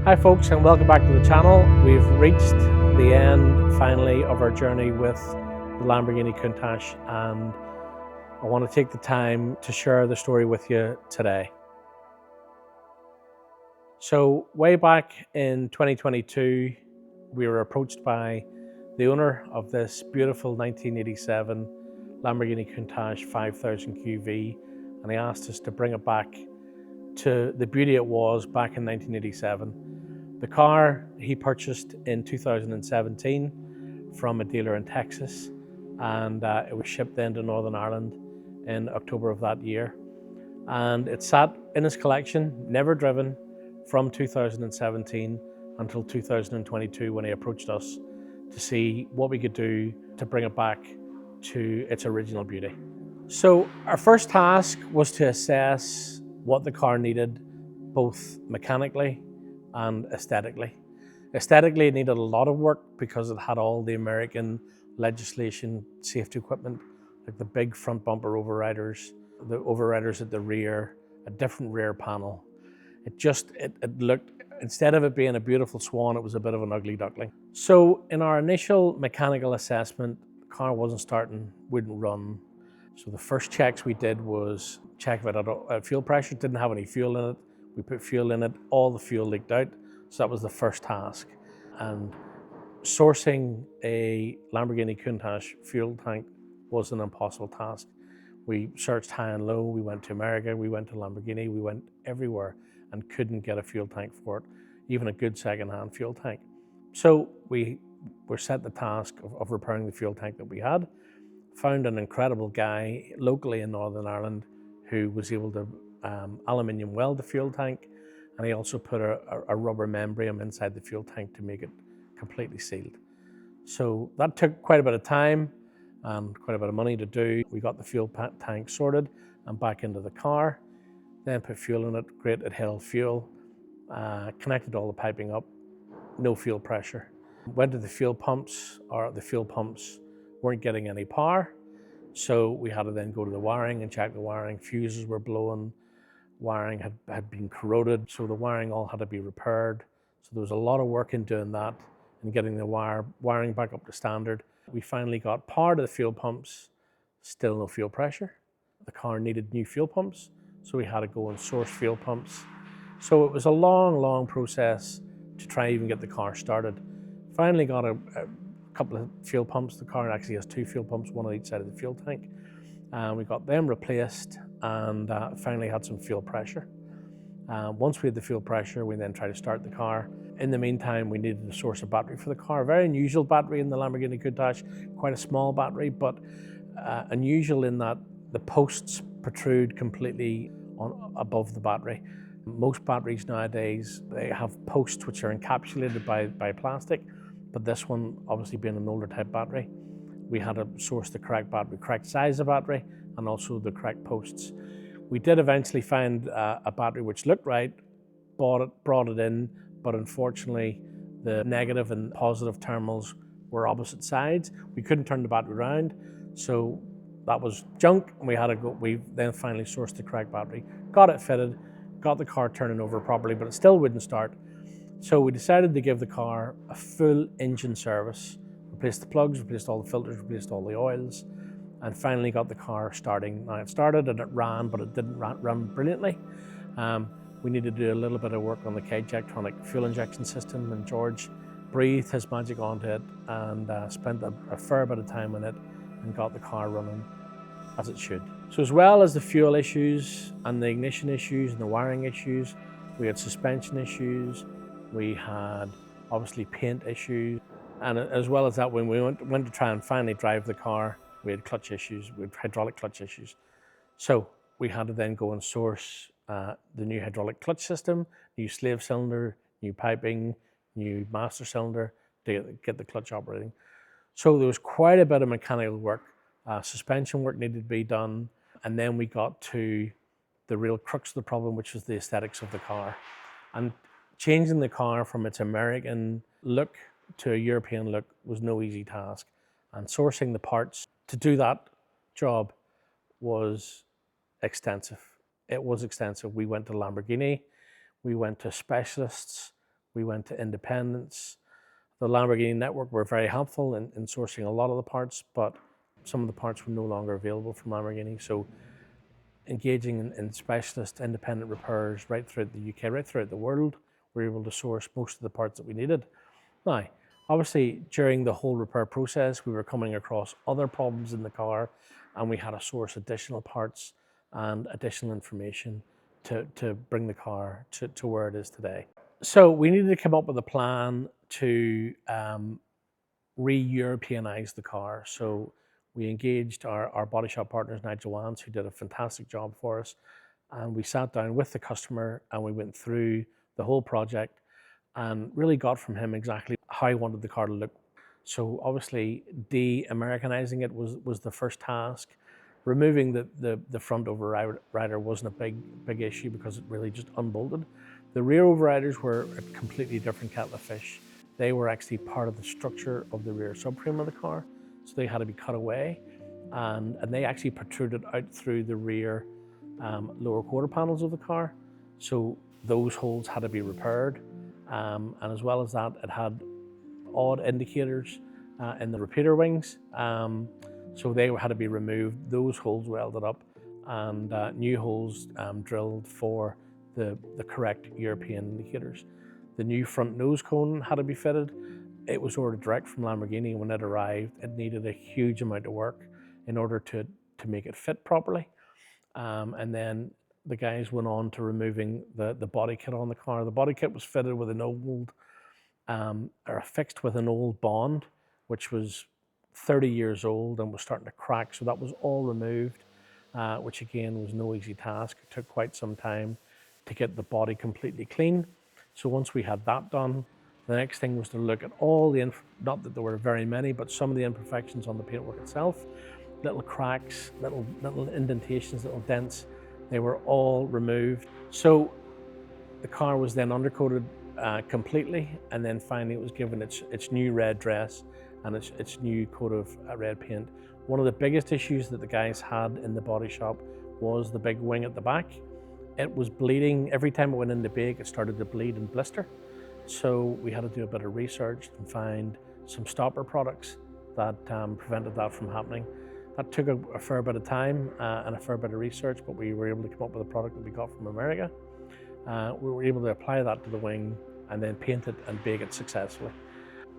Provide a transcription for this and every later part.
Hi folks, and welcome back to the channel. We've reached the end finally of our journey with the Lamborghini Countach, and I want to take the time to share the story with you today. So way back in 2022, we were approached by the owner of this beautiful 1987 Lamborghini Countach 5000 QV, and he asked us to bring it back to the beauty it was back in 1987. The car he purchased in 2017 from a dealer in Texas, and it was shipped then to Northern Ireland in October of that year. And it sat in his collection, never driven, from 2017 until 2022 when he approached us to see what we could do to bring it back to its original beauty. So our first task was to assess what the car needed, both mechanically and aesthetically. Aesthetically, it needed a lot of work because it had all the American legislation safety equipment, like the big front bumper overriders, the overriders at the rear, a different rear panel. It looked, instead of it being a beautiful swan, it was a bit of an ugly duckling. So in our initial mechanical assessment, the car wasn't starting, wouldn't run. So the first checks we did was check if it had fuel pressure. It didn't have any fuel in it. We put fuel in it, all the fuel leaked out. So that was the first task. And sourcing a Lamborghini Countach fuel tank was an impossible task. We searched high and low. We went to America, we went to Lamborghini, we went everywhere and couldn't get a fuel tank for it, even a good second-hand fuel tank. So we were set the task of repairing the fuel tank that we had. Found an incredible guy locally in Northern Ireland who was able to aluminium weld the fuel tank, and he also put a rubber membrane inside the fuel tank to make it completely sealed. So that took quite a bit of time and quite a bit of money to do. We got the fuel tank sorted and back into the car, then put fuel in it. Great, it held fuel, connected all the piping up, no fuel pressure. Went to the fuel pumps, or the fuel pumps weren't getting any power. So we had to then go to the wiring and check the wiring. Fuses were blowing, wiring had been corroded, so the wiring all had to be repaired. So there was a lot of work in doing that and getting the wiring back up to standard. We finally got power to the fuel pumps, still no fuel pressure. The car needed new fuel pumps, so we had to go and source fuel pumps. So it was a long process to try even get the car started. Finally got a couple of fuel pumps. The car actually has two fuel pumps, one on each side of the fuel tank. We got them replaced and finally had some fuel pressure. Once we had the fuel pressure, we then tried to start the car. In the meantime, we needed to source a battery for the car. Very unusual battery in the Lamborghini Countach, quite a small battery, but unusual in that the posts protrude completely above the battery. Most batteries nowadays, they have posts which are encapsulated by plastic, but this one, obviously being an older type battery, we had to source the correct battery, correct size of battery, and also the correct posts. We did eventually find a battery which looked right, brought it in, but unfortunately the negative and positive terminals were opposite sides. We couldn't turn the battery around, so that was junk, and we then finally sourced the correct battery, got it fitted, got the car turning over properly, but it still wouldn't start. So we decided to give the car a full engine service, replaced the plugs, replaced all the filters, replaced all the oils, and finally got the car starting. Now it started and it ran, but it didn't run brilliantly. We needed to do a little bit of work on the K-Jectronic fuel injection system, and George breathed his magic onto it and spent a fair bit of time on it and got the car running as it should. So as well as the fuel issues and the ignition issues and the wiring issues, we had suspension issues, we had obviously paint issues, and as well as that, when we went to try and finally drive the car, we had clutch issues, we had hydraulic clutch issues. So we had to then go and source the new hydraulic clutch system, new slave cylinder, new piping, new master cylinder to get the clutch operating. So there was quite a bit of mechanical work. Suspension work needed to be done, and then we got to the real crux of the problem, which was the aesthetics of the car. And changing the car from its American look to a European look was no easy task. And sourcing the parts to do that job was extensive. It was extensive. We went to Lamborghini, we went to specialists, We went to independents. The Lamborghini network were very helpful in sourcing a lot of the parts, but some of the parts were no longer available from Lamborghini. So engaging in specialist independent repairers right throughout the UK, right throughout the world, we were able to source most of the parts that we needed. Now, obviously, during the whole repair process, we were coming across other problems in the car, and we had to source additional parts and additional information to bring the car to where it is today. So we needed to come up with a plan to re-Europeanize the car. So we engaged our body shop partners, Nigel Wans, who did a fantastic job for us. And we sat down with the customer and we went through the whole project and really got from him exactly how he wanted the car to look. So obviously de-Americanizing it was the first task. Removing the front overrider wasn't a big issue because it really just unbolted. The rear overriders were a completely different kettle of fish. They were actually part of the structure of the rear subframe of the car, so they had to be cut away, and they actually protruded out through the rear lower quarter panels of the car. So those holes had to be repaired, and as well as that, it had odd indicators in the repeater wings, so they had to be removed. Those holes welded up, and new holes drilled for the correct European indicators. The new front nose cone had to be fitted. It was ordered direct from Lamborghini. When it arrived, it needed a huge amount of work in order to make it fit properly. And then the guys went on to removing the body kit on the car. The body kit was fitted with an old, or fixed with an old bond, which was 30 years old and was starting to crack. So that was all removed, which again was no easy task. It took quite some time to get the body completely clean. So once we had that done, the next thing was to look at all the, not that there were very many, but some of the imperfections on the paintwork itself, little cracks, little indentations, little dents, they were all removed. So the car was then undercoated completely, and then finally it was given its new red dress and its new coat of red paint. One of the biggest issues that the guys had in the body shop was the big wing at the back. It was bleeding. Every time it went into bake, it started to bleed and blister. So we had to do a bit of research and find some stopper products that prevented that from happening. That took a fair bit of time and a fair bit of research, but we were able to come up with a product that we got from America. We were able to apply that to the wing and then paint it and bake it successfully.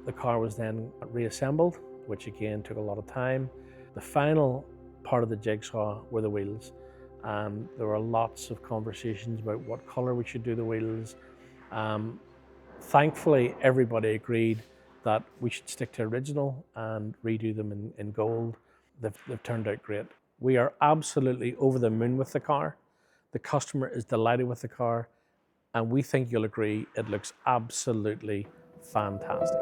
The car was then reassembled, which again took a lot of time. The final part of the jigsaw were the wheels. And there were lots of conversations about what color we should do the wheels. Thankfully, everybody agreed that we should stick to original and redo them in gold. They've turned out great. We are absolutely over the moon with the car. The customer is delighted with the car, and we think you'll agree it looks absolutely fantastic.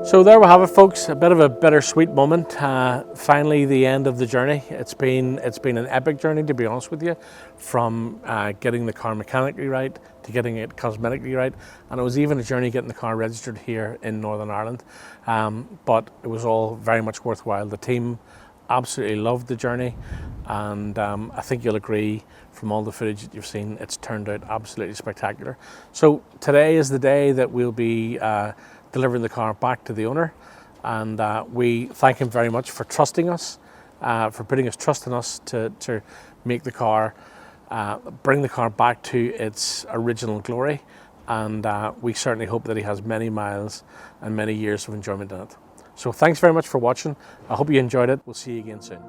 So there we have it, folks. A bit of a bittersweet moment. Finally, the end of the journey. It's been an epic journey, to be honest with you, from getting the car mechanically right to getting it cosmetically right, and it was even a journey getting the car registered here in Northern Ireland. But it was all very much worthwhile. The team absolutely loved the journey, and I think you'll agree from all the footage that you've seen, it's turned out absolutely spectacular. So today is the day that we'll be delivering the car back to the owner, and we thank him very much for trusting us, for putting his trust in us to make the car, bring the car back to its original glory, and we certainly hope that he has many miles and many years of enjoyment in it. So thanks very much for watching. I hope you enjoyed it. We'll see you again soon.